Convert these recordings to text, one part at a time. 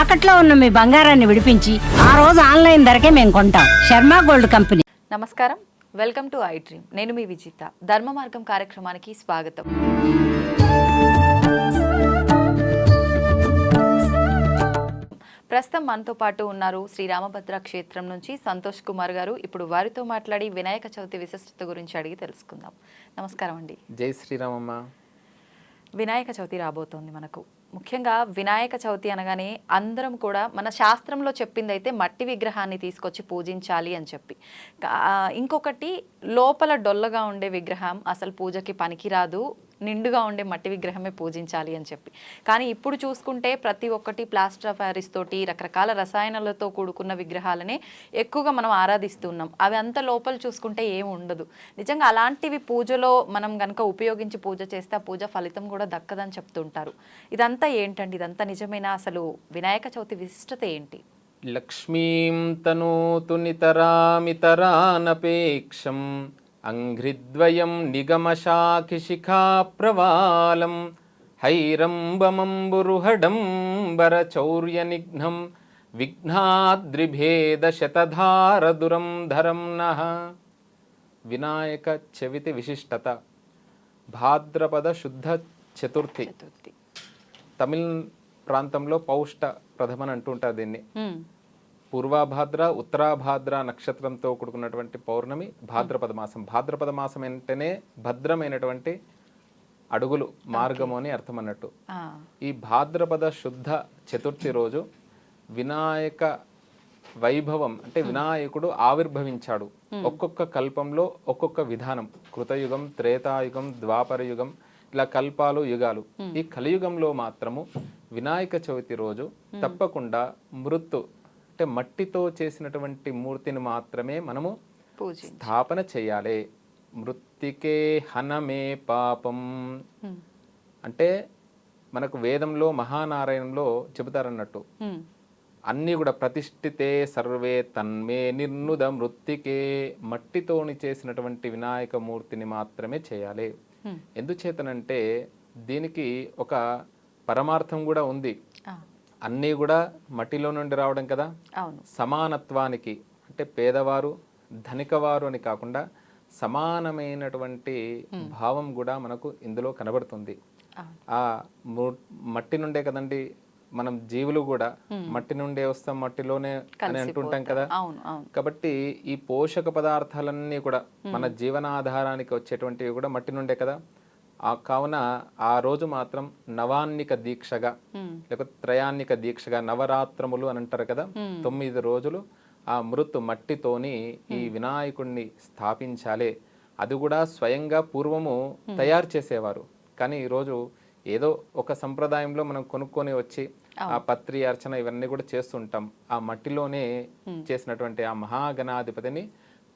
తాకట్లో ఉన్న మీ బంగారాన్ని విడిపించి ఆ రోజు ఆన్లైన్ ధరకే మేము కొంటాం. Sharma gold company. నమస్కారం, వెల్కమ్ టు ఐ డ్రీమ్. నేను మీ విజిత. ధర్మ మార్గం కార్యక్రమానికి స్వాగతం. ప్రస్తుతం మనతో పాటు ఉన్నారు శ్రీరామభద్ర క్షేత్రం నుంచి సంతోష్ కుమార్ గారు. ఇప్పుడు వారితో మాట్లాడి వినాయక చవితి విశిష్టత గురించి అడిగి తెలుసుకుందాం. నమస్కారం అండి. జై శ్రీరామమ్మ. వినాయక చవితి రాబోతోంది మనకు. ముఖ్యంగా వినాయక చవితి అనగానే అందరం కూడా మన శాస్త్రంలో చెప్పింది అయితే మట్టి విగ్రహాన్ని తీసుకొచ్చి పూజించాలి అని చెప్పి, ఇంకొకటి లోపల డొల్లగా ఉండే విగ్రహం అసలు పూజకి పనికిరాదు, నిండుగా ఉండే మట్టి విగ్రహమే పూజించాలి అని చెప్పి. కానీ ఇప్పుడు చూసుకుంటే ప్రతి ఒక్కటి ప్లాస్టర్ ఆఫ్ ప్యారిస్ తోటి రకరకాల రసాయనాలతో కూడుకున్న విగ్రహాలనే ఎక్కువగా మనం ఆరాధిస్తున్నాం. అవి అంత లోపల చూసుకుంటే ఏమి ఉండదు. నిజంగా అలాంటివి పూజలో మనం కనుక ఉపయోగించి పూజ చేస్తే ఆ పూజ ఫలితం కూడా దక్కదని చెప్తుంటారు. ఇదంతా ఏంటండి? ఇదంతా నిజమేనా? అసలు వినాయక చవితి విశిష్టత ఏంటి? లక్ష్మీం తనోతు నితరామితరానపేక్షం అంఘ్రిద్వయం నిగమశాఖిశిఖా ప్రవాలం హైరంబమంబురుహడంబరచౌర్యనిఘ్నం విఘ్నాద్రిభేదశతధారదురం ధరం నః. వినాయక చవితి విశిష్టత భాద్రపద శుద్ధ చతుర్థి. తమిళ ప్రాంతంలో పౌష్ట ప్రథమని అంటుంటారు దీన్ని. పూర్వాభాద్ర ఉత్తరాభాద్ర నక్షత్రంతో కూడుకున్నటువంటి పౌర్ణమి భాద్రపద మాసం. భాద్రపద మాసం అంటేనే భద్రమైనటువంటి అడుగులు, మార్గము అని అర్థం అన్నట్టు. ఈ భాద్రపద శుద్ధ చతుర్థి రోజు వినాయక వైభవం అంటే వినాయకుడు ఆవిర్భవించాడు. ఒక్కొక్క కల్పంలో ఒక్కొక్క విధానం. కృతయుగం, త్రేతాయుగం, ద్వాపర యుగం, ఇలా కల్పాలు, యుగాలు. ఈ కలియుగంలో మాత్రము వినాయక చవితి రోజు తప్పకుండా మృత్తు అంటే మట్టితో చేసినటువంటి మూర్తిని మాత్రమే మనము స్థాపన చేయాలి. మృత్తికే హనమే పాపం అంటే మనకు వేదంలో మహానారాయణంలో చెబుతారన్నట్టు. అన్నీ కూడా ప్రతిష్ఠితే సర్వే తన్మే నిర్నుద మృత్తికే, మట్టితోని చేసినటువంటి వినాయక మూర్తిని మాత్రమే చేయాలి. ఎందుచేతనంటే దీనికి ఒక పరమార్థం కూడా ఉంది. అన్నీ కూడా మట్టిలో నుండి రావడం కదా. సమానత్వానికి అంటే పేదవారు ధనికవారు అని కాకుండా సమానమైనటువంటి భావం కూడా మనకు ఇందులో కనబడుతుంది. ఆ మట్టి నుండే కదండి మనం జీవులు కూడా మట్టి నుండే వస్తాం, మట్టిలోనే అని అంటుంటాం కదా. కాబట్టి ఈ పోషక పదార్థాలన్నీ కూడా మన జీవనాధారానికి వచ్చేటువంటివి కూడా మట్టి నుండే కదా. కావున ఆ రోజు మాత్రం నవాన్నిక దీక్షగా లేకపోతే త్రయాన్నిక దీక్షగా, నవరాత్రములు అని అంటారు కదా, 9 రోజులు ఆ మృతు మట్టితోని ఈ వినాయకుడిని స్థాపించాలి. అది కూడా స్వయంగా పూర్వము తయారు చేసేవారు. కానీ ఈరోజు ఏదో ఒక సంప్రదాయంలో మనం కొనుక్కొని వచ్చి ఆ పత్రి అర్చన ఇవన్నీ కూడా చేస్తుంటాం. ఆ మట్టిలోనే చేసినటువంటి ఆ మహాగణాధిపతిని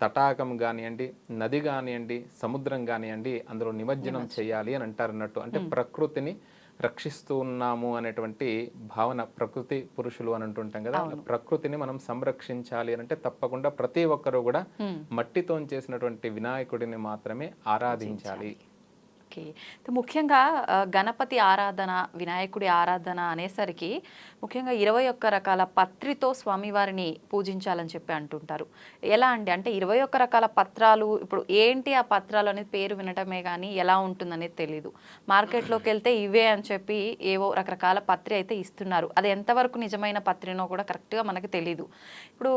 తటాకం కానివ్వండి, నది కానివ్వండి, సముద్రం కానివ్వండి, అందులో నిమజ్జనం చేయాలి అని అంటారు అన్నట్టు. అంటే ప్రకృతిని రక్షిస్తూ ఉన్నాము అనేటువంటి భావన. ప్రకృతి పురుషులు అని అంటుంటాం కదా. ప్రకృతిని మనం సంరక్షించాలి అని అంటే తప్పకుండా ప్రతి ఒక్కరూ కూడా మట్టితో చేసినటువంటి వినాయకుడిని మాత్రమే ఆరాధించాలి. ఓకే. ముఖ్యంగా గణపతి ఆరాధన, వినాయకుడి ఆరాధన అనేసరికి ముఖ్యంగా 21 రకాల పత్రితో స్వామివారిని పూజించాలని చెప్పి అంటుంటారు. ఎలా అండి? అంటే 21 రకాల పత్రాలు, ఇప్పుడు ఏంటి ఆ పత్రాలు అనేది పేరు వినటమే కానీ ఎలా ఉంటుందనేది తెలీదు. మార్కెట్లోకి వెళ్తే ఇవే అని చెప్పి ఏవో రకరకాల పత్రి అయితే ఇస్తున్నారు. అది ఎంతవరకు నిజమైన పత్రినో కూడా కరెక్ట్గా మనకు తెలీదు. ఇప్పుడు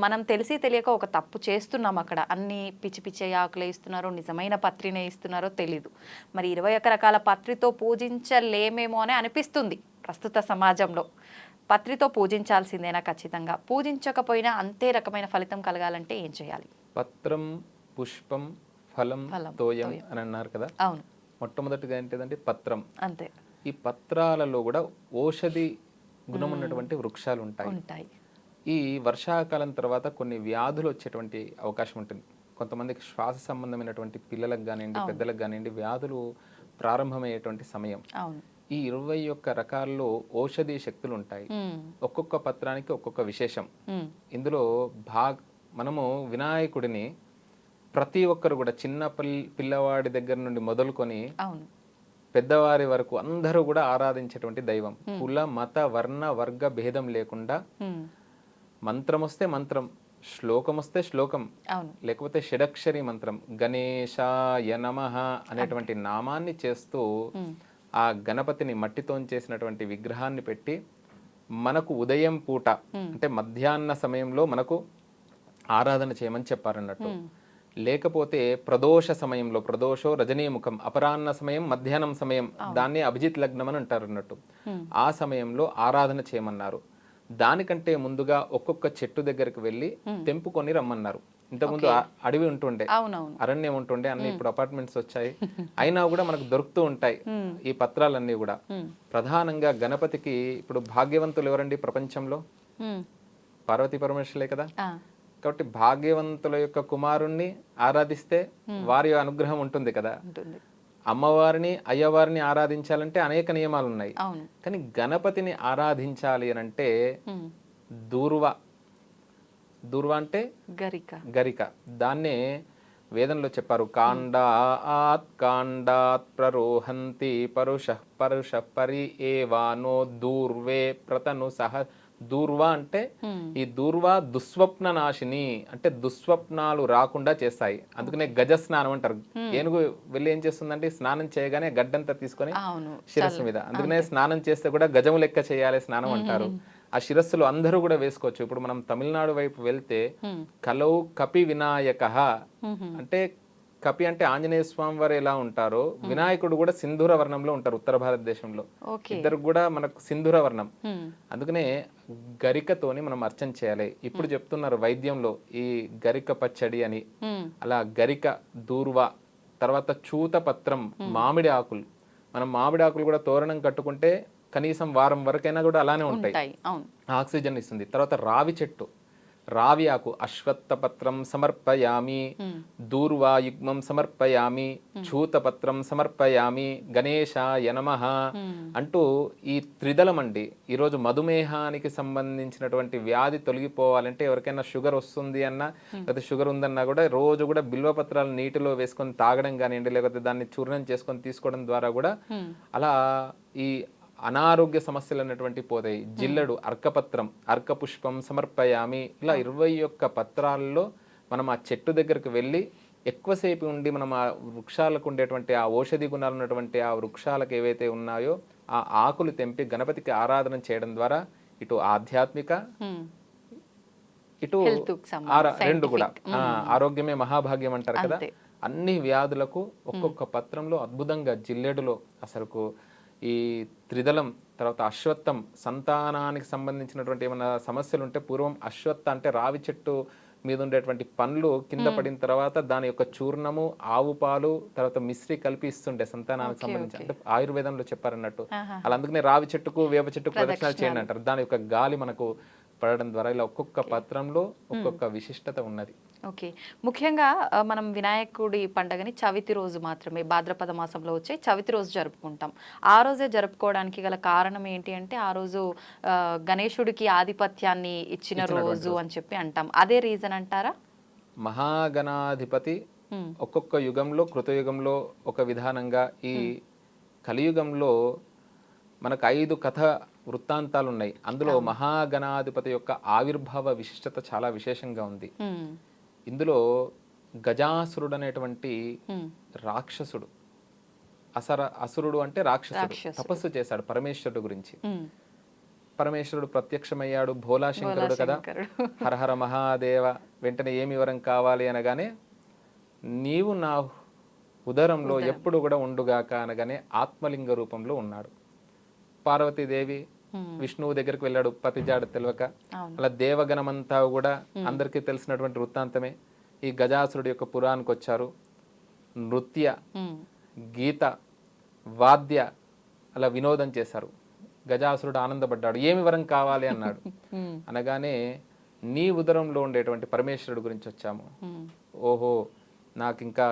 మనం తెలిసి తెలియక ఒక తప్పు చేస్తున్నాం అక్కడ. అన్ని పిచ్చి పిచ్చి ఆకులే ఇస్తున్నారో నిజమైన పత్రినే ఇస్తున్నారో తెలీదు. మరి 21 రకాల పత్రితో పూజించలేమేమో అని అనిపిస్తుంది ప్రస్తుత సమాజంలో. పత్రితో పూజించాల్సిందేనా? ఖచ్చితంగా పూజించకపోయినా అంతే రకమైన ఫలితం కలగాలంటే ఏం చేయాలి? పత్రం, పుష్పం, ఫలం, తోయం అని అన్నారు కదా. అవును. మొట్టమొదటిగా ఏంటిదంటే పత్రం. అంతే. ఈ పత్రాలలో కూడా ఔషధి గుణం ఉన్నటువంటి వృక్షాలు ఉంటాయి. ఈ వర్షాకాలం తర్వాత కొన్ని వ్యాధులు వచ్చేటువంటి అవకాశం ఉంటుంది. కొంతమందికి శ్వాస సంబంధమైనటువంటి పిల్లలకు కానివ్వండి, పెద్దలకు కానివ్వండి వ్యాధులు ప్రారంభమయ్యేటువంటి సమయం. ఈ 21 రకాల్లో ఔషధీ శక్తులు ఉంటాయి. ఒక్కొక్క పత్రానికి ఒక్కొక్క విశేషం. ఇందులో మనము వినాయకుడిని ప్రతి ఒక్కరు కూడా చిన్న పిల్లవాడి దగ్గర నుండి మొదలుకొని పెద్దవారి వరకు అందరూ కూడా ఆరాధించేటువంటి దైవం. కుల మత వర్ణ వర్గ భేదం లేకుండా మంత్రం వస్తే మంత్రం, శ్లోకం వస్తే శ్లోకం, అవును లేకపోతే షడక్షరి మంత్రం గణేశాయ నమః అనేటువంటి నామాన్ని చేస్తూ ఆ గణపతిని మట్టితో చేసినటువంటి విగ్రహాన్ని పెట్టి మనకు ఉదయం పూట అంటే మధ్యాహ్న సమయంలో మనకు ఆరాధన చేయమని చెప్పారన్నట్టు. లేకపోతే ప్రదోష సమయంలో, ప్రదోషో రజనీముఖం, అపరాహ్న సమయం మధ్యాహ్నం సమయం, దాన్ని అభిజిత్ లగ్నం అని అంటారు అన్నట్టు. ఆ సమయంలో ఆరాధన చేయమన్నారు. దానికంటే ముందుగా ఒక్కొక్క చెట్టు దగ్గరికి వెళ్ళి తెంపుకొని రమ్మన్నారు. ఇంతకుముందు అడవి ఉంటుండే, అరణ్యం ఉంటుండే, అన్ని ఇప్పుడు అపార్ట్మెంట్స్ వచ్చాయి. అయినా కూడా మనకు దొరుకుతూ ఉంటాయి ఈ పత్రాలన్నీ కూడా. ప్రధానంగా గణపతికి ఇప్పుడు భాగ్యవంతులు ఎవరండి ప్రపంచంలో? పార్వతీ పరమేశ్వరులే కదా. కాబట్టి భాగ్యవంతుల యొక్క కుమారుణ్ణి ఆరాధిస్తే వారి అనుగ్రహం ఉంటుంది కదా. అమ్మవారిని అయ్యవారిని ఆరాధించాలంటే అనేక నియమాలు ఉన్నాయి. కానీ గణపతిని ఆరాధించాలి అని అంటే దూర్వ, దూర్వ అంటే గరిక. దాన్నే వేదంలో చెప్పారు. కాండాత్ ప్రరోహంతి పరుష పరి ఏవానో దూర్వే ప్రతను సహ. దూర్వ అంటే ఈ దూర్వ దుస్వప్న నాశిని, అంటే దుస్వప్నాలు రాకుండా చేస్తాయి. అందుకనే గజ స్నానం అంటారు. ఏనుగు వెళ్ళి ఏం చేస్తుందంటే స్నానం చేయగానే గడ్డంతా తీసుకొని శిరస్సు మీద, అందుకనే స్నానం చేస్తే కూడా గజము లెక్క చేయాలి స్నానం అంటారు. ఆ శిరస్సులు అందరూ కూడా వేసుకోవచ్చు. ఇప్పుడు మనం తమిళనాడు వైపు వెళ్తే కలౌ కపి వినాయక అంటే, కపి అంటే ఆంజనేయ స్వామి వారు ఎలా ఉంటారో వినాయకుడు కూడా సింధూర వర్ణంలో ఉంటారు ఉత్తర భారతదేశంలో. ఇద్దరు కూడా మనకు సింధూర వర్ణం. అందుకనే గరికతోని మనం అర్చన చేయాలి. ఇప్పుడు చెప్తున్నారు వైద్యంలో ఈ గరిక పచ్చడి అని. అలా గరిక, దూర్వ, తర్వాత చూత పత్రం, మామిడి ఆకులు. మనం మామిడి ఆకులు కూడా తోరణం కట్టుకుంటే కనీసం వారం వరకైనా కూడా అలానే ఉంటాయి, ఆక్సిజన్ ఇస్తుంది. తర్వాత రావి చెట్టు, రావి ఆకు, అశ్వత్థ పత్రం సమర్పయామి, దూర్వా యుగ్మం సమర్పయామి, చూతపత్రం సమర్పయామి, గణేశాయ నమః అంటూ ఈ త్రిదళం అండి. ఈరోజు మధుమేహానికి సంబంధించినటువంటి వ్యాధి తొలగిపోవాలంటే, ఎవరికైనా షుగర్ వస్తుంది అన్నా లేకపోతే షుగర్ ఉందన్నా కూడా రోజు కూడా బిల్వపత్రాలు నీటిలో వేసుకొని తాగడం కానివ్వండి, లేకపోతే దాన్ని చూర్ణం చేసుకొని తీసుకోవడం ద్వారా కూడా అలా ఈ అనారోగ్య సమస్యలు అనేటువంటి పోతాయి. జిల్లడు, అర్కపత్రం, అర్కపుష్పం సమర్పయామి, ఇలా 21 పత్రాల్లో మనం ఆ చెట్టు దగ్గరికి వెళ్ళి ఎక్కువసేపు ఉండి మనం ఆ వృక్షాలకు ఉండేటువంటి ఆ ఔషధి గుణాలు ఉన్నటువంటి ఆ వృక్షాలకు ఏవైతే ఉన్నాయో ఆ ఆకులు తెంపి గణపతికి ఆరాధన చేయడం ద్వారా ఇటు ఆధ్యాత్మిక, ఇటు రెండు కూడా ఆరోగ్యమే మహాభాగ్యం అంటారు కదా. అన్ని వ్యాధులకు ఒక్కొక్క పత్రంలో అద్భుతంగా, జిల్లెడులో అసలుకు ఈ త్రిదళం, తర్వాత అశ్వత్థం, సంతానానికి సంబంధించినటువంటి ఏమైనా సమస్యలు ఉంటే పూర్వం అశ్వత్థ అంటే రావి చెట్టు మీద ఉండేటువంటి పండ్లు కింద పడిన తర్వాత దాని యొక్క చూర్ణము, ఆవు పాలు, తర్వాత మిశ్రి కలిపి ఇస్తుండే సంతానానికి సంబంధించి. అంటే ఆయుర్వేదంలో చెప్పారన్నట్టు. అలా అందుకనే రావి చెట్టుకు వేప చెట్టుకు ప్రదక్షిణాలు చేయండి అంటారు. దాని యొక్క గాలి మనకు పడడం ద్వారా ఇలా ఒక్కొక్క పత్రంలో ఒక్కొక్క విశిష్టత ఉన్నది. ఓకే, ముఖ్యంగా మనం వినాయకుడి పండుగని చవితి రోజు మాత్రమే, భాద్రపద మాసంలో వచ్చే చవితి రోజు జరుపుకుంటాం. ఆ రోజే జరుపుకోవడానికి గల కారణం ఏంటి అంటే, ఆ రోజు గణేశుడికి ఆధిపత్యాన్ని ఇచ్చిన రోజు అని చెప్పి అంటాం. అదే రీజన్ అంటారా? మహాగణాధిపతి ఒక్కొక్క యుగంలో, కృతయుగంలో ఒక విధానంగా, ఈ కలియుగంలో మనకు 5 కథ వృత్తాంతాలు ఉన్నాయి. అందులో మహాగణాధిపతి యొక్క ఆవిర్భావ విశిష్టత చాలా విశేషంగా ఉంది. ఇందులో గజాసురుడు అనేటువంటి రాక్షసుడు, అసురుడు అంటే రాక్షసుడు, తపస్సు చేశాడు పరమేశ్వరుడు గురించి. పరమేశ్వరుడు ప్రత్యక్షమయ్యాడు, భోలాశంకరుడు కదా. హరహర మహాదేవ, వెంటనే ఏమి వరం కావాలి అనగానే, నీవు నా ఉదరంలో ఎప్పుడు కూడా ఉండుగాక అనగానే ఆత్మలింగ రూపంలో ఉన్నాడు. పార్వతీదేవి విష్ణువు దగ్గరికి వెళ్ళాడు పతిజాడ తెలియక. అలా దేవగణమంతా కూడా అందరికీ తెలిసినటువంటి వృత్తాంతమే. ఈ గజాసురుడి యొక్క పురానికి వచ్చారు. నృత్య, గీత, వాద్య అలా వినోదం చేశారు. గజాసురుడు ఆనందపడ్డాడు, ఏమి వరం కావాలి అన్నాడు. అనగానే, నీ ఉదరంలో ఉండేటువంటి పరమేశ్వరుడు గురించి వచ్చాము. ఓహో, నాకు ఇంకా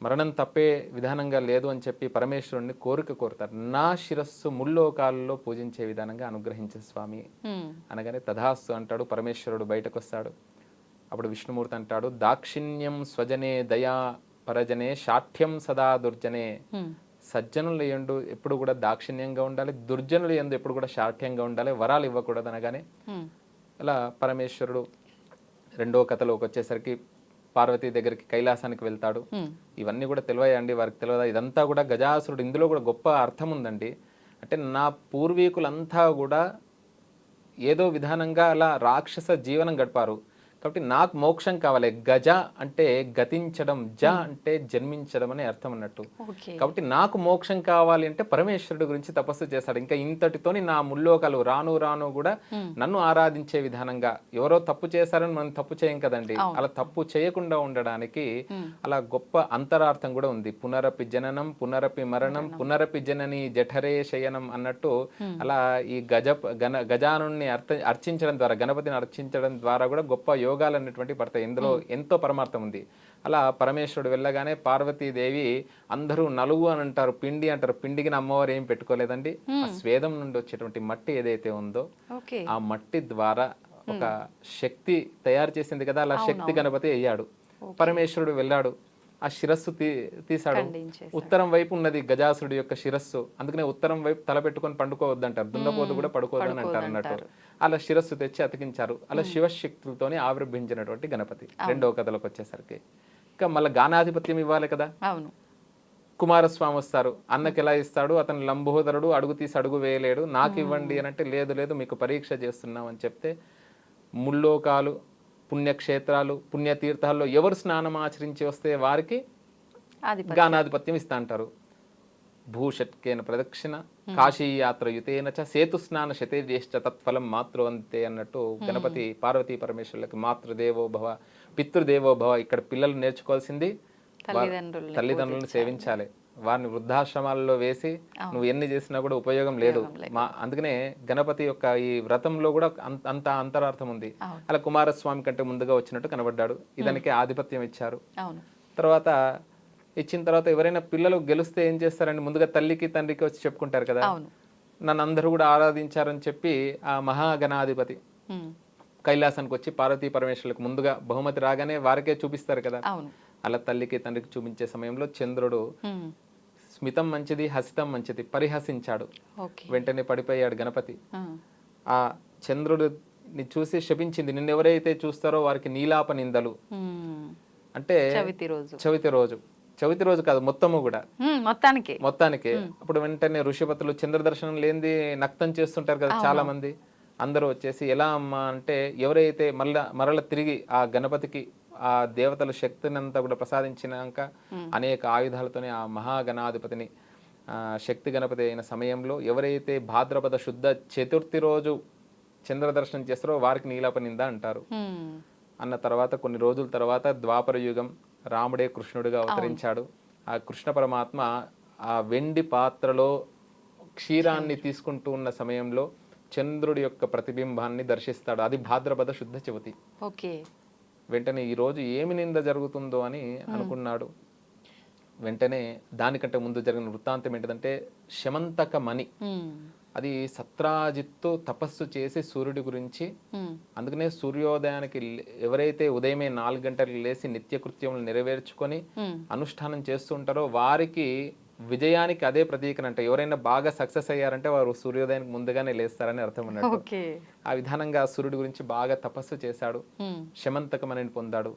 మరణం తప్పే విధానంగా లేదు అని చెప్పి పరమేశ్వరుడిని కోరుతారు. నా శిరస్సు ముల్లోకాలలో పూజించే విధానంగా అనుగ్రహించే స్వామి అనగానే తథాస్తు అంటాడు. పరమేశ్వరుడు బయటకు వస్తాడు. అప్పుడు విష్ణుమూర్తి అంటాడు, దాక్షిణ్యం స్వజనే దయా పరజనే శాఠ్యం సదా దుర్జనే సజ్జనులు ఎందు ఎప్పుడు కూడా దాక్షిణ్యంగా ఉండాలి, దుర్జనులు ఎందు ఎప్పుడు కూడా శాఠ్యంగా ఉండాలి, వరాలు ఇవ్వకూడదు అనగానే అలా పరమేశ్వరుడు రెండో కథలోకి వచ్చేసరికి పార్వతీ దగ్గరికి కైలాసానికి వెళ్తాడు. ఇవన్నీ కూడా తెలివాయండి వారికి తెలియదా? ఇదంతా కూడా గజాసురుడు, ఇందులో కూడా గొప్ప అర్థం ఉందండి. అంటే నా పూర్వీకులంతా కూడా ఏదో విధానంగా అలా రాక్షస జీవనం గడిపారు, కాబట్టి నాకు మోక్షం కావాలి. గజ అంటే గతించడం, జ అంటే జన్మించడం అనే అర్థం అన్నట్టు. కాబట్టి నాకు మోక్షం కావాలి అంటే పరమేశ్వరుడు గురించి తపస్సు చేశాడు. ఇంకా ఇంతటితోని నా ముల్లోకాలు రాను రాను కూడా నన్ను ఆరాధించే విధానంగా, ఎవరో తప్పు చేశారని మనం తప్పు చేయం కదండి, అలా తప్పు చేయకుండా ఉండడానికి అలా గొప్ప అంతరార్థం కూడా ఉంది. పునరపి జననం, పునరపి మరణం, పునరపి జనని జఠరే శయనం అన్నట్టు అలా ఈ గజానుని అర్చించడం ద్వారా, గణపతిని అర్చించడం ద్వారా కూడా గొప్ప యోగాలు అనేటువంటి పడతాయి. ఇందులో ఎంతో పరమార్థం ఉంది. అలా పరమేశ్వరుడు వెళ్ళగానే పార్వతీదేవి, అందరూ నలుగు అని అంటారు, పిండి అంటారు, పిండికి అమ్మవారు ఏం పెట్టుకోలేదండి. ఆ స్వేదం నుండి వచ్చేటువంటి మట్టి ఏదైతే ఉందో ఆ మట్టి ద్వారా ఒక శక్తి తయారు చేసింది కదా, అలా శక్తి గణపతి అయ్యాడు. పరమేశ్వరుడు వెళ్ళాడు, ఆ శిరస్సు తీశాడు. ఉత్తరం వైపు ఉన్నది గజాసురుడు యొక్క శిరస్సు, అందుకనే ఉత్తరం వైపు తల పెట్టుకొని పండుకోవద్దంటారు, దున్నపోతు కూడా పడుకోవద్దని అంటారు అన్నట్టు. అలా శిరస్సు తెచ్చి అతికించారు. అలా శివశక్తులతోనే ఆవిర్భించినటువంటి గణపతి. రెండవ కథలోకి వచ్చేసరికి ఇంకా మళ్ళీ గానాధిపత్యం ఇవ్వాలి కదా. కుమారస్వామి వస్తారు, అన్నకి ఎలా ఇస్తాడు, అతను లంబోదరుడు, అడుగు తీసి అడుగు వేయలేడు, నాకు ఇవ్వండి అని అంటే లేదు లేదు మీకు పరీక్ష చేస్తున్నాం అని చెప్తే, ముల్లోకాలు, పుణ్యక్షేత్రాలు, పుణ్యతీర్థాల్లో ఎవరు స్నానం ఆచరించి వస్తే వారికి గానాధిపత్యం ఇస్తా అంటారు. భూషట్కేన ప్రదక్షిణ కాశీ యాత్ర యుతేన చ సేతు స్నాన శతేజ్యేష్ట తత్ఫలం మాతృవంతే అన్నట్టు గణపతి పార్వతీ పరమేశ్వరులకు మాతృదేవో భవ, పితృదేవో భవ. ఇక్కడ పిల్లలు నేర్చుకోవాల్సింది తల్లిదండ్రులను సేవించాలి. వారిని వృద్ధాశ్రమాల్లో వేసి నువ్వు ఎన్ని చేసినా కూడా ఉపయోగం లేదు. అందుకనే గణపతి యొక్క ఈ వ్రతంలో కూడా అంత అంతరార్థం ఉంది. అలా కుమారస్వామి కంటే ముందుగా వచ్చినట్టు కనబడ్డాడు. ఇదానికి ఆధిపత్యం ఇచ్చారు. తర్వాత ఇచ్చిన తర్వాత ఎవరైనా పిల్లలు గెలిస్తే ఏం చేస్తారండి, ముందుగా తల్లికి తండ్రికి వచ్చి చెప్పుకుంటారు కదా, నన్ను అందరూ కూడా ఆరాధించారని చెప్పి ఆ మహాగణాధిపతి కైలాసానికి వచ్చి పార్వతీ పరమేశ్వరులకు ముందుగా బహుమతి రాగానే వారికే చూపిస్తారు కదా. అలా తల్లికి తండ్రికి చూపించే సమయంలో చంద్రుడు స్మితం మంచిది, హసితం మంచిది పరిహసించాడు. వెంటనే పడిపోయాడు గణపతి. ఆ చంద్రుడిని చూసి శపించింది, నిన్నెవరైతే చూస్తారో వారికి నీలాప నిందలు. అంటే చవితి రోజు కాదు, మొత్తము కూడా మొత్తానికి. అప్పుడు వెంటనే ఋషిపతులు చంద్రదర్శనం లేనిది నక్తం చేస్తుంటారు కదా చాలా మంది, అందరూ వచ్చేసి ఎలా అమ్మా అంటే, ఎవరైతే మరల తిరిగి ఆ గణపతికి ఆ దేవతల శక్తిని అంతా కూడా ప్రసాదించినాక అనేక ఆయుధాలతోనే ఆ మహాగణాధిపతిని శక్తి గణపతి అయిన సమయంలో ఎవరైతే భాద్రపద శుద్ధ చతుర్థి రోజు చంద్రదర్శనం చేస్తారో వారికి నీలాప నింద అంటారు. అన్న తర్వాత కొన్ని రోజుల తర్వాత ద్వాపర యుగం, రాముడే కృష్ణుడిగా అవతరించాడు. ఆ కృష్ణ పరమాత్మ ఆ వెండి పాత్రలో క్షీరాన్ని తీసుకుంటూ ఉన్న సమయంలో చంద్రుడి యొక్క ప్రతిబింబాన్ని దర్శిస్తాడు. అది భాద్రపద శుద్ధ చవితి. వెంటనే ఈ రోజు ఏమి నింద జరుగుతుందో అని అనుకున్నాడు. వెంటనే దానికంటే ముందు జరిగిన వృత్తాంతం ఏంటిదంటే, శమంతక మణి, అది సత్రాజిత్తు తపస్సు చేసి సూర్యుడి గురించి, అందుకనే సూర్యోదయానికి ఎవరైతే ఉదయమే 4 గంటలకు లేచి నిత్యకృత్యములు నెరవేర్చుకొని అనుష్ఠానం చేస్తూ ఉంటారో వారికి విజయానికి అదే ప్రతీకనంట. ఎవరైనా బాగా సక్సెస్ అయ్యారంటే వారు సూర్యోదయానికి ముందుగానే లేస్తారని అర్థం అన్నట్టు. ఆ విధానంగా సూర్యుడి గురించి బాగా తపస్సు చేశాడు, శమంతక మణిని పొందాడు.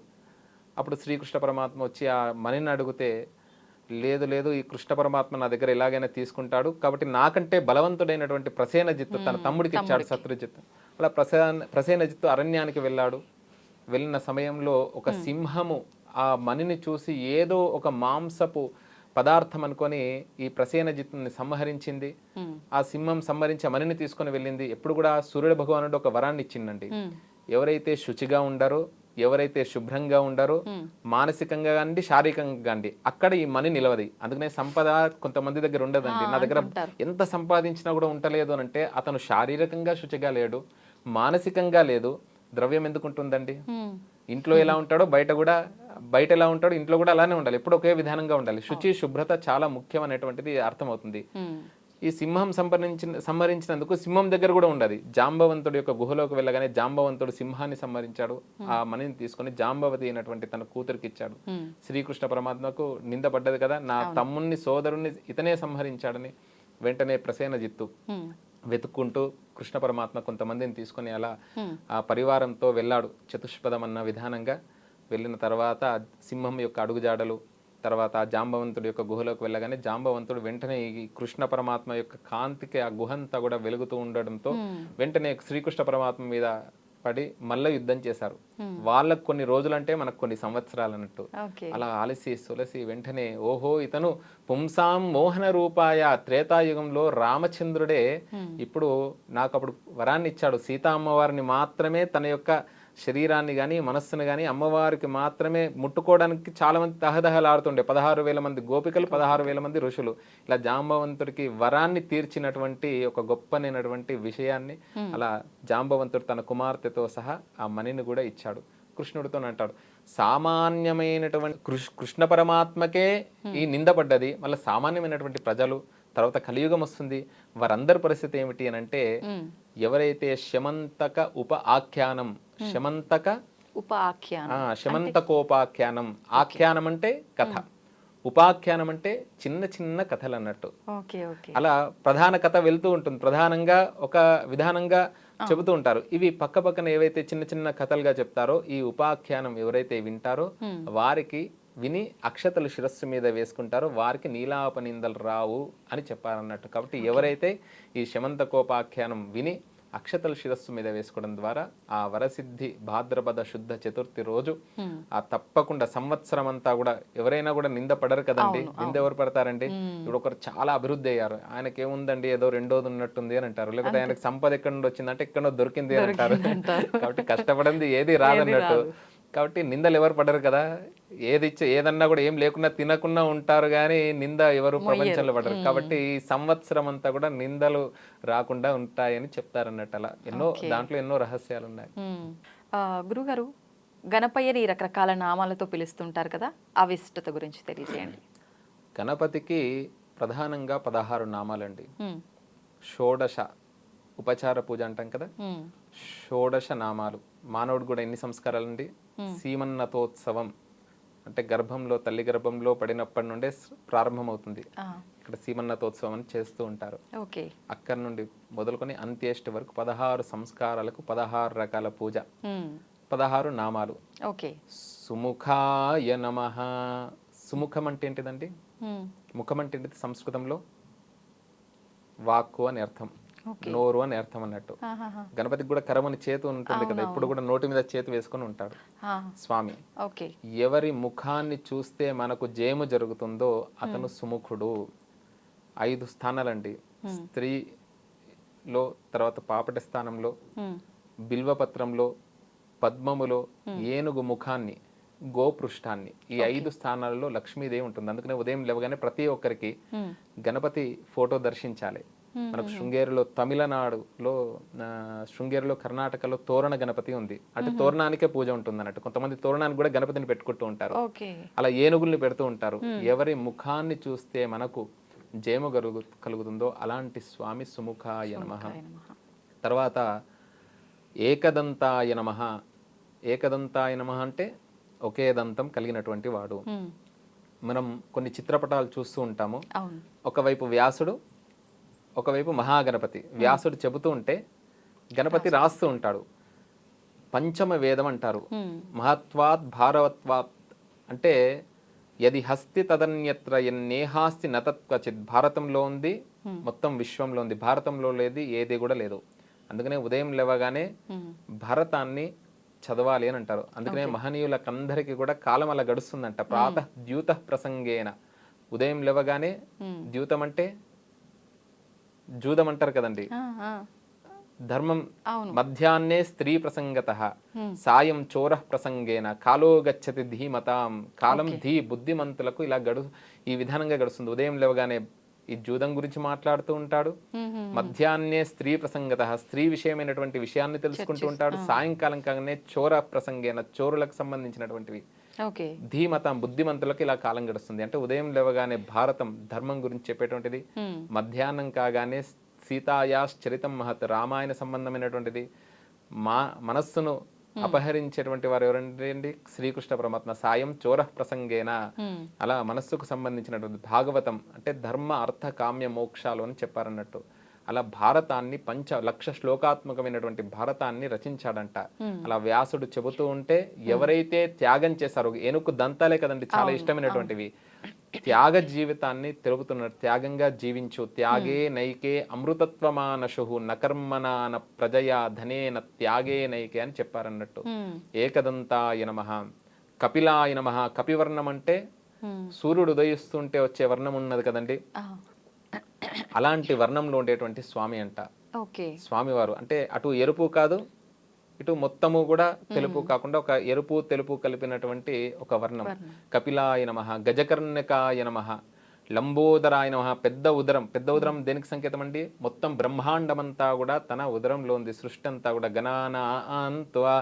అప్పుడు శ్రీకృష్ణ పరమాత్మ వచ్చి ఆ మణిని అడిగితే, లేదు లేదు ఈ కృష్ణ పరమాత్మ నా దగ్గర ఎలాగైనా తీసుకుంటాడు, కాబట్టి నాకంటే బలవంతుడైనటువంటి ప్రసేనజిత్తు తన తమ్ముడికి ఇచ్చాడు, శత్రుజిత్తు. అలా ప్రసేనజిత్తు అరణ్యానికి వెళ్ళాడు. వెళ్ళిన సమయంలో ఒక సింహము ఆ మణిని చూసి ఏదో ఒక మాంసపు పదార్థం అనుకొని ఈ ప్రసేనజిత్తుని సంహరించింది. ఆ సింహం సంహరించి ఆ మణిని తీసుకొని వెళ్ళింది. ఎప్పుడు కూడా సూర్యుడు భగవానుడు ఒక వరాన్ని ఇచ్చిందండి, ఎవరైతే శుచిగా ఉండారో, ఎవరైతే శుభ్రంగా ఉండారో, మానసికంగా అండి శారీరకంగా అండి, అక్కడ ఈ మణి నిలవది. అందుకనే సంపద కొంతమంది దగ్గర ఉండదండి. నా దగ్గర ఎంత సంపాదించినా కూడా ఉండలేదు అని అంటే అతను శారీరకంగా శుచిగా లేడు, మానసికంగా లేదు. ద్రవ్యం ఎందుకు ఉంటుందండి? ఇంట్లో ఎలా ఉంటాడో బయట ఎలా ఉంటాడో ఇంట్లో కూడా అలానే ఉండాలి. ఎప్పుడు ఒకే విధానంగా ఉండాలి. శుచి శుభ్రత చాలా ముఖ్యం అనేటువంటిది అర్థమవుతుంది. ఈ సింహం సంహరించినందుకు సింహం దగ్గర కూడా ఉండదు. జాంబవంతుడి యొక్క గుహలోకి వెళ్ళగానే జాంబవంతుడు సింహాన్ని సంహరించాడు. ఆ మణిని తీసుకొని జాంబవతి అయినటువంటి తన కూతురికి ఇచ్చాడు. శ్రీకృష్ణ పరమాత్మకు నిందపడ్డది కదా, నా తమ్ముణ్ణి సోదరుణ్ణి ఇతనే సంహరించాడని. వెంటనే ప్రసేనజిత్తు వెతుక్కుంటూ కృష్ణ పరమాత్మ కొంతమందిని తీసుకొని అలా ఆ పరివారంతో వెళ్ళాడు. చతుష్పదం అన్న విధానంగా వెళ్ళిన తర్వాత సింహం యొక్క అడుగుజాడలు, తర్వాత ఆ జాంబవంతుడి యొక్క గుహలోకి వెళ్ళగానే జాంబవంతుడు వెంటనే ఈ కృష్ణ పరమాత్మ యొక్క కాంతికి ఆ గుహంతా కూడా వెలుగుతూ ఉండడంతో వెంటనే శ్రీకృష్ణ పరమాత్మ మీద పడి మళ్ళీ యుద్ధం చేశారు. వాళ్ళకు కొన్ని రోజులంటే మనకు కొన్ని సంవత్సరాలు అన్నట్టు. అలా అలసి సొలసి వెంటనే ఓహో ఇతను పుంసాం మోహన రూపాయ, త్రేతాయుగంలో రామచంద్రుడే ఇప్పుడు నాకు అప్పుడు వరాన్ని ఇచ్చాడు. సీతా అమ్మవారిని మాత్రమే తన యొక్క శరీరాన్ని కానీ మనస్సును కానీ అమ్మవారికి మాత్రమే ముట్టుకోవడానికి చాలా మంది తహదహలాడుతుండే. 16,000 మంది గోపికలు, 16,000 మంది ఋషులు. ఇలా జాంబవంతుడికి వరాన్ని తీర్చినటువంటి ఒక గొప్పనైనటువంటి విషయాన్ని అలా జాంబవంతుడు తన కుమార్తెతో సహా ఆ మణిని కూడా ఇచ్చాడు. కృష్ణుడితో అంటాడు, సామాన్యమైనటువంటి కృష్ణ పరమాత్మకే ఈ నిందపడ్డది, మళ్ళీ సామాన్యమైనటువంటి ప్రజలు, తర్వాత కలియుగం వస్తుంది, వారందరి పరిస్థితి ఏమిటి అని అంటే, ఎవరైతే శమంతక ఉప ఆఖ్యానం, శమంతకోపాఖ్యానం, ఆఖ్యానం అంటే కథ, ఉపాఖ్యానం అంటే చిన్న చిన్న కథలు అన్నట్టు. అలా ప్రధాన కథ వెళ్తూ ఉంటుంది, ప్రధానంగా ఒక విధానంగా చెబుతూ ఉంటారు. ఇవి పక్క పక్కన ఏవైతే చిన్న చిన్న కథలుగా చెప్తారో ఈ ఉపాఖ్యానం ఎవరైతే వింటారో వారికి విని అక్షతలు శిరస్సు మీద వేసుకుంటారో వారికి నీలాపనిందలు రావు అని చెప్పారన్నట్టు. కాబట్టి ఎవరైతే ఈ శమంతకోపాఖ్యానం విని అక్షతలు శిరస్సు మీద వేసుకోవడం ద్వారా ఆ వరసిద్ధి భాద్రపద శుద్ధ చతుర్థి రోజు ఆ తప్పకుండా సంవత్సరం అంతా కూడా ఎవరైనా కూడా నింద పడరు కదండి. నింద ఎవరు పడతారండి? ఇప్పుడు ఒకరు చాలా అభివృద్ధి అయ్యారు, ఆయనకి ఏముందండి ఏదో రెండోది ఉన్నట్టుంది అని అంటారు. లేకపోతే ఆయనకు సంపద ఎక్కడి నుండి వచ్చిందంటే ఎక్కడో దొరికింది అని అంటారు. కాబట్టి కష్టపడింది ఏది రాదన్నట్టు. కాబట్టి నిందలు ఎవరు పడరు కదా. ఏదన్నా కూడా ఏం లేకున్నా తినకున్నా ఉంటారు కానీ నింద ఎవరు ప్రపంచంలో పడరు. కాబట్టి ఈ సంవత్సరం అంతా కూడా నిందలు రాకుండా ఉంటాయని చెప్తారన్నట్టు. అలా దాంట్లో ఎన్నో రహస్యాలు ఉన్నాయి. గురుగారు, గణపయ్యని రకరకాల నామాలతో పిలుస్తుంటారు కదా, ఆ విశిష్టత గురించి తెలియజేయండి. గణపతికి ప్రధానంగా 16 నామాలండి. షోడశ ఉపచార పూజ అంటాం కదా, షోడశ నామాలు. మానవుడు కూడా ఎన్ని సంస్కారాలండి? సీమన్నతోత్సవం అంటే గర్భంలో, తల్లి గర్భంలో పడినప్పటి నుండే ప్రారంభమవుతుంది. ఇక్కడ సీమన్నతోత్సవం అని చేస్తూ ఉంటారు. అక్కడి నుండి మొదలుకొని అంత్యేష్టి వరకు 16 సంస్కారాలకు 16 రకాల పూజ, 16 నామాలు. సుముఖాయ నమః. సుముఖం అంటే ఏంటిదండి? ముఖం అంటే ఏంటిది? సంస్కృతంలో వాక్కు అని అర్థం, నోరు అని అర్థం అన్నట్టు. గణపతికి కూడా కరమని చేతి ఉంటుంది కదా, ఇప్పుడు కూడా నోటి మీద చేతి వేసుకొని ఉంటాడు స్వామి. ఎవరి ముఖాన్ని చూస్తే మనకు జయము జరుగుతుందో అతను సుముఖుడు. 5 స్థానాలండి. స్త్రీలో, తర్వాత పాపటి స్థానంలో, బిల్వపత్రంలో, పద్మములో, ఏనుగు ముఖాన్ని, గోపృష్ఠాన్ని, ఈ 5 స్థానాలలో లక్ష్మీదేవి ఉంటుంది. అందుకనే ఉదయం లేవగానే ప్రతి ఒక్కరికి గణపతి ఫోటో దర్శించాలి. మనకు శృంగేరిలో, తమిళనాడులో, శృంగేరిలో, కర్ణాటకలో తోరణ గణపతి ఉంది. అంటే తోరణానికే పూజ ఉంటుంది అన్నట్టు. కొంతమంది తోరణానికి కూడా గణపతిని పెట్టుకుంటూ ఉంటారు. అలా ఏనుగుల్ని పెడుతూ ఉంటారు. ఎవరి ముఖాన్ని చూస్తే మనకు జయము కలుగుతుందో అలాంటి స్వామి సుముఖాయ నమః. తర్వాత ఏకదంతాయ నమః. ఏకదంతాయ నమః అంటే ఒకే దంతం కలిగినటువంటి వాడు. మనం కొన్ని చిత్రపటాలు చూస్తూ ఉంటాము. ఒకవైపు వ్యాసుడు, ఒకవైపు మహాగణపతి. వ్యాసుడు చెబుతూ ఉంటే గణపతి రాస్తూ ఉంటాడు. పంచమ వేదం అంటారు. మహత్వాత్ భారవత్వాత్ అంటే యది హస్తి తదన్యత్ర ఎన్నేహాస్తి నతత్వచిత్. భారతంలో ఉంది, మొత్తం విశ్వంలో ఉంది. భారతంలో లేదు, ఏది కూడా లేదు. అందుకనే ఉదయం లేవగానే భారతాన్ని చదవాలి అని అంటారు. అందుకనే మహనీయులకందరికీ కూడా కాలం అలా గడుస్తుందంట. ప్రాతః ద్యూత ప్రసంగేన. ఉదయం లేవగానే, ద్యూతం అంటే జూదం అంటారు కదండి, ధర్మం. మధ్యాహ్నే స్త్రీ ప్రసంగతః, సాయం చోర ప్రసంగేన, కాలో గచ్చతి ధీమతాం. కాలం ధీ బుద్ధిమంతులకు ఇలా ఈ విధానంగా గడుస్తుంది. ఉదయం లేవగానే ఈ జూదం గురించి మాట్లాడుతూ ఉంటాడు. మధ్యాహ్నే స్త్రీ ప్రసంగతః, స్త్రీ విషయమైనటువంటి విషయాన్ని తెలుసుకుంటూ ఉంటాడు. సాయంకాలం కాగానే చోర ప్రసంగేన, చోరులకు సంబంధించినటువంటివి ఓకే. ధీమతాం బుద్ధిమంతులకు ఇలా కాలం గడుస్తుంది. అంటే ఉదయం లేవగానే భారతం ధర్మం గురించి చెప్పేటువంటిది, మధ్యాహ్నం కాగానే సీతాయాశ్చరితం మహత్ రామాయణ సంబంధమైనటువంటిది, మనస్సును అపహరించేటువంటి వారు ఎవరండి? శ్రీకృష్ణ పరమాత్మ. సాయం చోర ప్రసంగేన, అలా మనస్సుకు సంబంధించినటువంటి భాగవతం అంటే ధర్మ అర్థ కామ్య మోక్షాలు అని చెప్పారన్నట్టు. అలా భారతాన్ని 5,00,000 శ్లోకాత్మకమైనటువంటి భారతాన్ని రచించాడంట. అలా వ్యాసుడు చెబుతూ ఉంటే ఎవరైతే త్యాగం చేశారో, ఏనుగు దంతాలే కదండి చాలా ఇష్టమైనటువంటివి, త్యాగ జీవితాన్ని తెలుపుతున్నారు. త్యాగంగా జీవించు, త్యాగే నైకే అమృతత్వమానశు నకర్మనాన ప్రజయా ధనేన త్యాగే నైకే అని చెప్పారన్నట్టు. ఏకదంతాయ నమః, కపిలాయ నమః. కపివర్ణం అంటే సూర్యుడు ఉదయిస్తుంటే వచ్చే వర్ణం ఉన్నది కదండి, అలాంటి వర్ణంలో ఉండేటువంటి స్వామి అంట. స్వామివారు అంటే అటు ఎరుపు కాదు, ఇటు మొత్తము కూడా తెలుపు కాకుండా ఒక ఎరుపు తెలుపు కలిపినటువంటి ఒక వర్ణం. కపిలాయ నమః, గజకర్ణకాయ నమః, లంబోదరాయ నమః. పెద్ద ఉదరం దేనికి సంకేతం అండి? మొత్తం బ్రహ్మాండమంతా కూడా తన ఉదరంలో ఉంది. సృష్టి అంతా కూడా గణానాన్త్వా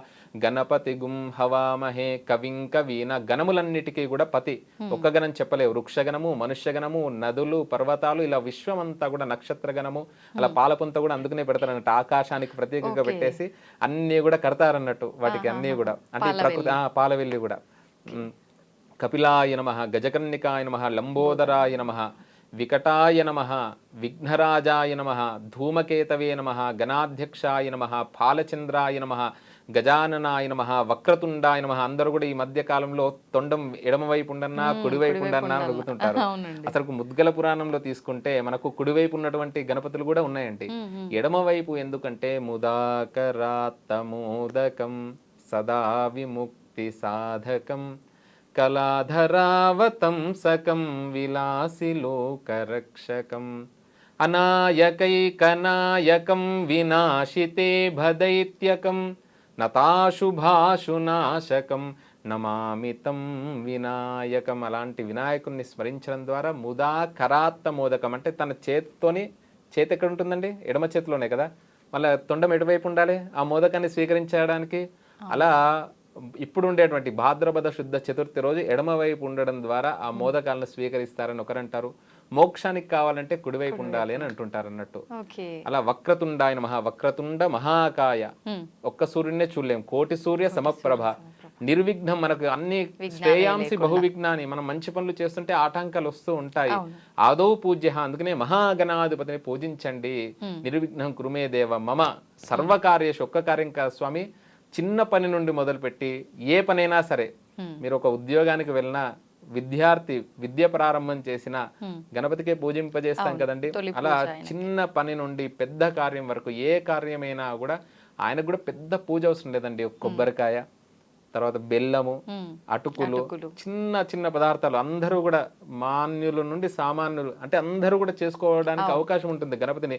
గణపతి గుం హవామహే కవిం కవీన. గణములన్నిటికీ కూడా పతి, ఒక్క గణం చెప్పలేవు. వృక్షగణము, మనుష్యగణము, నదులు, పర్వతాలు, ఇలా విశ్వం అంతా కూడా నక్షత్ర గణము. అలా పాలపుంత కూడా అందుకనే పెడతారన్నట్టు, ఆకాశానికి ప్రత్యేకంగా పెట్టేసి అన్ని కూడా కడతారన్నట్టు వాటికి అన్ని కూడా. అంటే ప్రకృతి పాలవెల్లి కూడా. కపిలాయ నమః, గజకర్ణికాయ నమః, లంబోదరాయ నమః, వికటాయ నమః, విఘ్నరాజాయ నమః, ధూమకేతవే నమః, గణాధ్యక్షాయ నమః, పాలచంద్రాయ నమః, గజాననాయ నమః, వక్రతుండాయ నమః. అందరూ కూడా ఈ మధ్య కాలంలో తొండం ఎడమవైపు ఉండన్నా కుడివైపు ఉండన్నా అడుగుతుంటారు. అసలు ముద్గల పురాణంలో తీసుకుంటే మనకు కుడివైపు ఉన్నటువంటి గణపతులు కూడా ఉన్నాయండి. ఎడమవైపు ఎందుకంటే ముదాకరాత్తమోదకం సదా విముక్తి సాధకం కళాధరావతంసకం విలాసిలోకరక్షకం అనాయకైకనాయకం వినాశితే భదైత్యకం నతాశుభాశునాశకం నమామితం వినాయకం. అలాంటి వినాయకుడిని స్మరించడం ద్వారా ముదా కరాత్త మోదకం అంటే తన చేతితోని, చేతి ఎక్కడ ఉంటుందండి? ఎడమ చేతిలోనే కదా, మళ్ళీ తొండం ఎటువైపు ఉండాలి ఆ మోదకాన్ని స్వీకరించడానికి. అలా ఇప్పుడు ఉండేటువంటి భాద్రపద శుద్ధ చతుర్థి రోజు ఎడమవైపు ఉండడం ద్వారా ఆ మోదకాలను స్వీకరిస్తారని ఒకరంటారు. మోక్షానికి కావాలంటే కుడివైపు ఉండాలి అని అంటుంటారు అన్నట్టు. అలా వక్రతుండాయ నమః, వక్రతుండ మహాకాయ. ఒక్క సూర్యుడినే చూడలేం, కోటి సూర్య సమప్రభ. నిర్విఘ్నం, మనకు అన్ని శ్రేయాంసి బహువిఘ్నాన్ని. మనం మంచి పనులు చేస్తుంటే ఆటంకాలు వస్తూ ఉంటాయి. ఆదౌ పూజ్య, అందుకనే మహాగణాధిపతిని పూజించండి. నిర్విఘ్నం కురుమే దేవ మమ సర్వకార్యేషు. ఒక్క కార్యం కాదు స్వామి, చిన్న పని నుండి మొదలుపెట్టి ఏ పనైనా సరే, మీరు ఒక ఉద్యోగానికి వెళ్ళినా, విద్యార్థి విద్య ప్రారంభం చేసిన గణపతికే పూజింపజేస్తాం కదండి. అలా చిన్న పని నుండి పెద్ద కార్యం వరకు ఏ కార్యమైనా కూడా ఆయనకు కూడా పెద్ద పూజ అవసరం లేదండి. కొబ్బరికాయ, తర్వాత బెల్లము, అటుకులు, చిన్న చిన్న పదార్థాలు అందరూ కూడా మాన్యుల నుండి సామాన్యులు అంటే అందరూ కూడా చేసుకోవడానికి అవకాశం ఉంటుంది. గణపతిని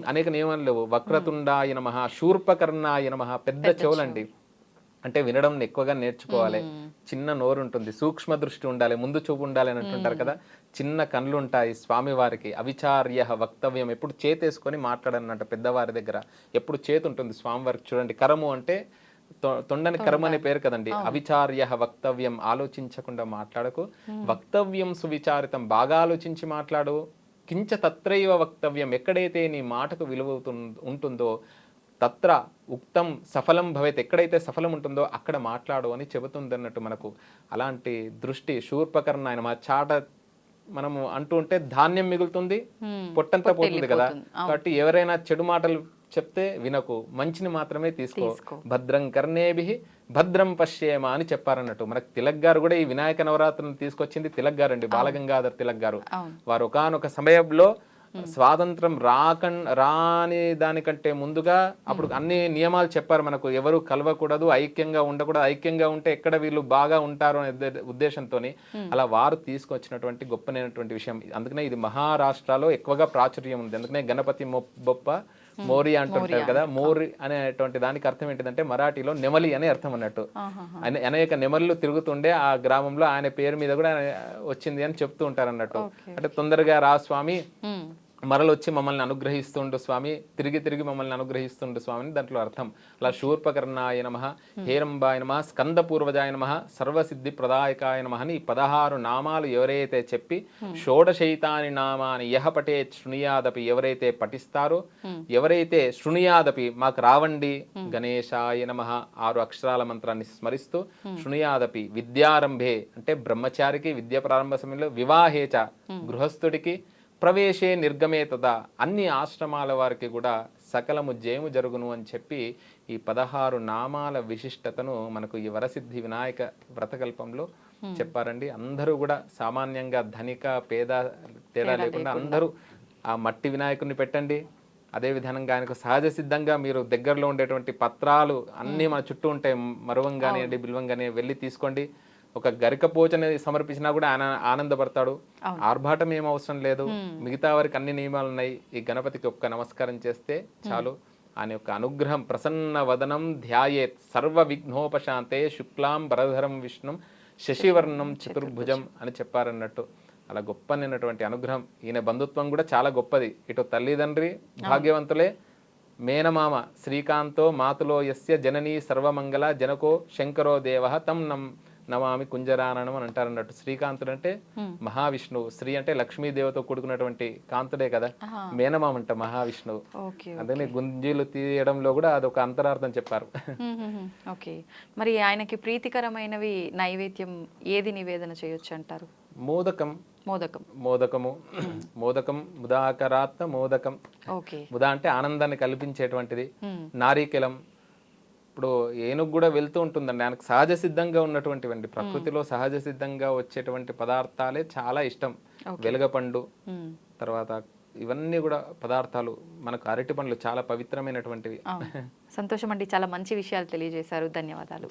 అనేక నియమాలు లేవు. వక్రతుండాయ నమః, శూర్పకర్ణాయ నమః. పెద్ద చెవులండి, అంటే వినడం ఎక్కువగా నేర్చుకోవాలి. చిన్న నోరు ఉంటుంది, సూక్ష్మ దృష్టి ఉండాలి, ముందు చూపు ఉండాలి అని అంటుంటారు కదా. చిన్న కళ్ళు ఉంటాయి స్వామివారికి. అవిచార్య వక్తవ్యం, ఎప్పుడు చేతేసుకొని మాట్లాడన్నట్టు పెద్దవారి దగ్గర ఎప్పుడు చేతి ఉంటుంది స్వామివారికి. చూడండి, కరము అంటే తొండని కర్మ అనే పేరు కదండి. అవిచార్య వక్తవ్యం, ఆలోచించకుండా మాట్లాడకు. వక్తవ్యం సువిచారితం, బాగా ఆలోచించి మాట్లాడు. కించ తత్రైవ వక్తవ్యం, ఎక్కడైతే నీ మాటకు విలువ ఉంటుందో తత్ర ఉక్తం సఫలం భవేత్, ఎక్కడైతే సఫలం ఉంటుందో అక్కడ మాట్లాడు అని చెబుతుంది అన్నట్టు మనకు. అలాంటి దృష్టి శూర్పకర్ణ ఆయన మా చాట మనము అంటూ ఉంటే ధాన్యం మిగులుతుంది, పొట్టంతా పోతుంది కదా. కాబట్టి ఎవరైనా చెడు మాటలు చెప్తే వినకు, మంచిని మాత్రమే తీసుకో. భద్రం కర్ణేభిః భద్రం పశ్యేమ అని చెప్పారన్నట్టు. మనకు తిలక్ గారు కూడా ఈ వినాయక నవరాత్రులను తీసుకొచ్చింది తిలక్ గారు అండి, బాలగంగాధర్ తిలక్ గారు. వారు ఒకానొక సమయంలో స్వాతంత్రం రాని దానికంటే ముందుగా అప్పుడు అన్ని నియమాలు చెప్పారు మనకు. ఎవరు కలవకూడదు, ఐక్యంగా ఉండకూడదు, ఐక్యంగా ఉంటే ఎక్కడ వీళ్ళు బాగా ఉంటారు అనే ఉద్దేశంతో అలా వారు తీసుకొచ్చినటువంటి గొప్పనైనటువంటి విషయం. అందుకనే ఇది మహారాష్ట్రలో ఎక్కువగా ప్రాచుర్యం ఉంది. అందుకనే గణపతి బొప్ప మోరి అంటుంటారు కదా. మోరి అనేటువంటి దానికి అర్థం ఏంటిదంటే మరాఠీలో నెమలి అనే అర్థం అన్నట్టు. అనేక నెమళ్ళు తిరుగుతుండే ఆ గ్రామంలో ఆయన పేరు మీద కూడా వచ్చింది అని చెప్తూ ఉంటారు అన్నట్టు. అంటే తొందరగా రా స్వామి, మరలొచ్చి మమ్మల్ని అనుగ్రహిస్తుండు స్వామి, తిరిగి తిరిగి మమ్మల్ని అనుగ్రహిస్తుండు స్వామి అని దాంట్లో అర్థం. అలా శూర్పకర్ణాయ నమః, హేరంబాయ నమః, స్కంద పూర్వజాయ నమః, సర్వసిద్ధి ప్రదాయకాయ నమః అని 16 నామాలు ఎవరైతే చెప్పి షోడశైతాని నామాని యహ పటే శృణుయాదపి ఎవరైతే పఠిస్తారో, ఎవరైతే శృణుయాదపి మాకు రావండి గణేశాయ నమః 6 అక్షరాల మంత్రాన్ని స్మరిస్తూ శృణుయాదపి విద్యారంభే అంటే బ్రహ్మచారికి విద్య ప్రారంభ సమయంలో, వివాహేచ గృహస్థుడికి, ప్రవేశే నిర్గమే తదా అన్ని ఆశ్రమాల వారికి కూడా సకలము జయము జరుగును అని చెప్పి ఈ 16 నామాల విశిష్టతను మనకు ఈ వరసిద్ధి వినాయక వ్రతకల్పంలో చెప్పారండి. అందరూ కూడా సామాన్యంగా ధనిక పేద తేడా లేకుండా అందరూ ఆ మట్టి వినాయకుడిని పెట్టండి. అదే విధంగా ఆయనకు సహజ సిద్ధంగా మీరు దగ్గరలో ఉండేటువంటి పత్రాలు అన్నీ మన చుట్టూ ఉంటాయి, మరువం కానివ్వండి బిల్వం కానీ వెళ్ళి తీసుకోండి. ఒక గరిక పోచని సమర్పించినా కూడా ఆయన ఆనందపడతాడు. ఆర్భాటం ఏం అవసరం లేదు, మిగతా వారికి అన్ని నియమాలు ఉన్నాయి. ఈ గణపతికి ఒక్క నమస్కారం చేస్తే చాలు. ఆయన యొక్క అనుగ్రహం ప్రసన్న వదనం ధ్యాయేత్ సర్వ విఘ్నోపశాంతే శుక్లాం వరధరం విష్ణుం శశివర్ణం చతుర్భుజం అని చెప్పారన్నట్టు. అలా గొప్పనైనటువంటి అనుగ్రహం. ఈయన బంధుత్వం కూడా చాలా గొప్పది. ఇటు తల్లిదండ్రి భాగ్యవంతులే, మేనమామ శ్రీకాంతో మాతులో యస్య జననీ సర్వమంగళ జనకో శంకరో దేవ తం నమామి కుంజరాననం అని అంటారన్నట్టు. శ్రీకాంతుడు అంటే మహావిష్ణువు, శ్రీ అంటే లక్ష్మీదేవతో కూడుకున్నటువంటి కాంతుడే కదా, మేనమామ అంట మహావిష్ణువు. అందుకని గుంజీలు తీయడంలో కూడా అదొక అంతరార్థం చెప్పారు. ఓకే, మరి ఆయనకి ప్రీతికరమైనవి నైవేద్యం ఏది నివేదన చేయొచ్చు అంటారు? మోదకము ముదాకరాత్మ మోదకం. ముదా అంటే ఆనందాన్ని కల్పించేటువంటిది. నారీకెలం, ఇప్పుడు ఏనుగు కూడా వెళ్తూ ఉంటుందండి, ఆయనకు సహజ సిద్ధంగా ఉన్నటువంటివండి, ప్రకృతిలో సహజ సిద్ధంగా వచ్చేటువంటి పదార్థాలే చాలా ఇష్టం. వెలగపండు, తర్వాత ఇవన్నీ కూడా పదార్థాలు. మనకు అరటి పండ్లు చాలా పవిత్రమైనటువంటివి. సంతోషం అండి, చాలా మంచి విషయాలు తెలియజేశారు. ధన్యవాదాలు.